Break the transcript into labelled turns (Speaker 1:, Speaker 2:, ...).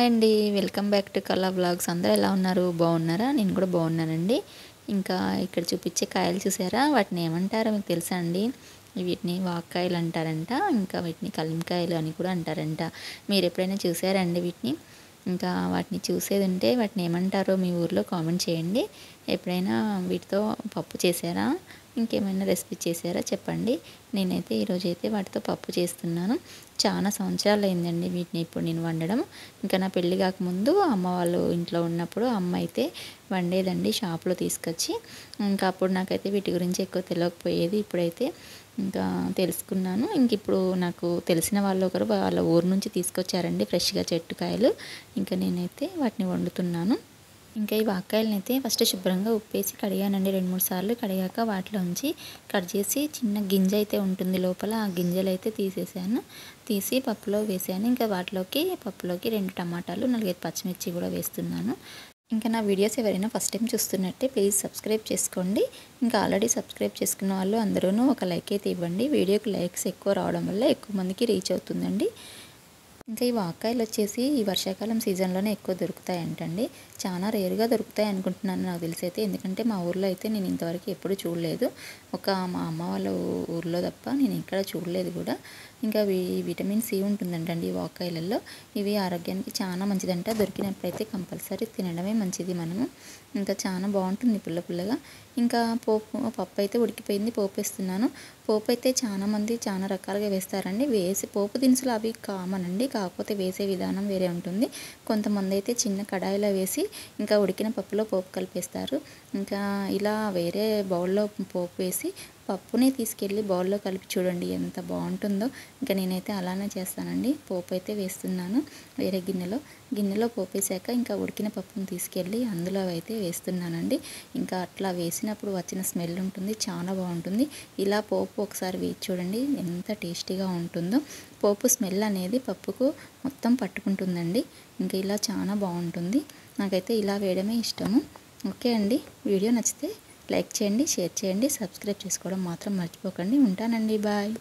Speaker 1: Hi అండి. Welcome back to కల్లా vlogs. అందరూ ఎలా ఉన్నారు? బాగున్నారా? నేను కూడా బాగున్నానండి. ఇంకా ఇక్కడ చూపించే కాయలు చూసారా? వాటిని ఏమంటారో మీకు తెలుసా అండి? వీటిని వాక్కాయలు అంటారంట. ఇంకా వీటిని కలిమికాయలు అని కూడా అంటారంట. మీరు ఎప్పుడైనా చూసారండి వీటిని? ఇంకా వాటిని చూసేది ఉంటే వాటిని ఏమంటారో మీ ఊర్లో కామెంట్ చేయండి. ఎప్పుడైనా వీటితో పప్పు చేశారా? ఇంకేమైనా రెసిపీ చేశారా చెప్పండి. నేనైతే ఈరోజైతే వాటితో పప్పు చేస్తున్నాను. చాలా సంవత్సరాలు అయిందండి వీటిని ఇప్పుడు నేను వండడం. ఇంకా నా పెళ్ళి కాకముందు అమ్మ వాళ్ళు ఇంట్లో ఉన్నప్పుడు అమ్మ అయితే వండేదండి షాప్లో తీసుకొచ్చి. ఇంకా అప్పుడు నాకైతే వీటి గురించి ఎక్కువ తెలియకపోయేది. ఇప్పుడైతే ఇంకా తెలుసుకున్నాను. ఇంక ఇప్పుడు నాకు తెలిసిన వాళ్ళు ఒకరు వాళ్ళ ఊరు నుంచి తీసుకొచ్చారండి ఫ్రెష్గా చెట్టు కాయలు. ఇంకా నేనైతే వాటిని వండుతున్నాను. ఇంకా ఈ వాక్కాయలని అయితే ఫస్ట్ శుభ్రంగా ఉప్పేసి కడిగానండి 2-3 సార్లు. కడిగాక వాటిలోంచి కట్ చేసి చిన్న గింజ అయితే ఉంటుంది లోపల, ఆ గింజలు అయితే తీసేసాను. తీసి పప్పులో వేసాను. ఇంకా పప్పులోకి 2 టమాటాలు 4-5 పచ్చిమిర్చి కూడా వేస్తున్నాను. ఇంకా నా వీడియోస్ ఎవరైనా ఫస్ట్ టైం చూస్తున్నట్టే ప్లీజ్ సబ్స్క్రైబ్ చేసుకోండి. ఇంకా ఆల్రెడీ సబ్స్క్రైబ్ చేసుకున్న వాళ్ళు అందరూ ఒక లైక్ అయితే ఇవ్వండి. వీడియోకి లైక్స్ ఎక్కువ రావడం వల్ల ఎక్కువ మందికి రీచ్ అవుతుందండి. ఇంకా ఈ వాక్కాయలు వచ్చేసి ఈ వర్షాకాలం సీజన్లోనే ఎక్కువ దొరుకుతాయంటండి. చాలా రేరుగా దొరుకుతాయి అనుకుంటున్నాను నాకు తెలిసి అయితే. ఎందుకంటే మా ఊర్లో అయితే నేను ఇంతవరకు ఎప్పుడు చూడలేదు. మా అమ్మ వాళ్ళ ఊర్లో తప్ప నేను ఎక్కడ చూడలేదు కూడా. ఇంకా విటమిన్ సి ఉంటుందంటండి ఈ వాక్కాయలలో. ఇవి ఆరోగ్యానికి చాలా మంచిదంట. దొరికినప్పుడైతే కంపల్సరీ తినడమే మంచిది మనము. ఇంకా చాలా బాగుంటుంది పుల్లగా. ఇంకా పప్పు అయితే ఉడికిపోయింది. పోపు వేస్తున్నాను. పోపు అయితే చాలామంది చాలా రకాలుగా వేస్తారండి. పోపు దినుసులు అవి కామన్ అండి. కాకపోతే వేసే విధానం వేరే ఉంటుంది. కొంతమంది అయితే చిన్న కడాయిలో వేసి ఇంకా ఉడికిన పప్పులో పోపు కలిపేస్తారు. ఇంకా ఇలా వేరే బౌల్లో పోపు వేసి పప్పునే తీసుకెళ్ళి బౌల్లో కలిపి చూడండి ఎంత బాగుంటుందో. ఇంకా నేనైతే అలానే చేస్తానండి. పోపు అయితే వేస్తున్నాను వేరే గిన్నెలో పోపు వేసాక ఇంకా ఉడికిన పప్పును తీసుకెళ్ళి అందులో అయితే వేస్తున్నానండి. ఇంకా అట్లా వేసినప్పుడు వచ్చిన స్మెల్ ఉంటుంది, చాలా బాగుంటుంది. ఇలా పోపు ఒకసారి వేసి చూడండి ఎంత టేస్టీగా ఉంటుందో. పోపు స్మెల్ అనేది పప్పుకు మొత్తం పట్టుకుంటుందండి. ఇంకా ఇలా చాలా బాగుంటుంది. నాకైతే ఇలా వేయడమే ఇష్టము. ఓకే అండి, వీడియో నచ్చితే లైక్ చేయండి, షేర్ చేయండి, సబ్స్క్రైబ్ చేసుకోవడం మాత్రం మర్చిపోకండి. ఉంటానండి, బాయ్.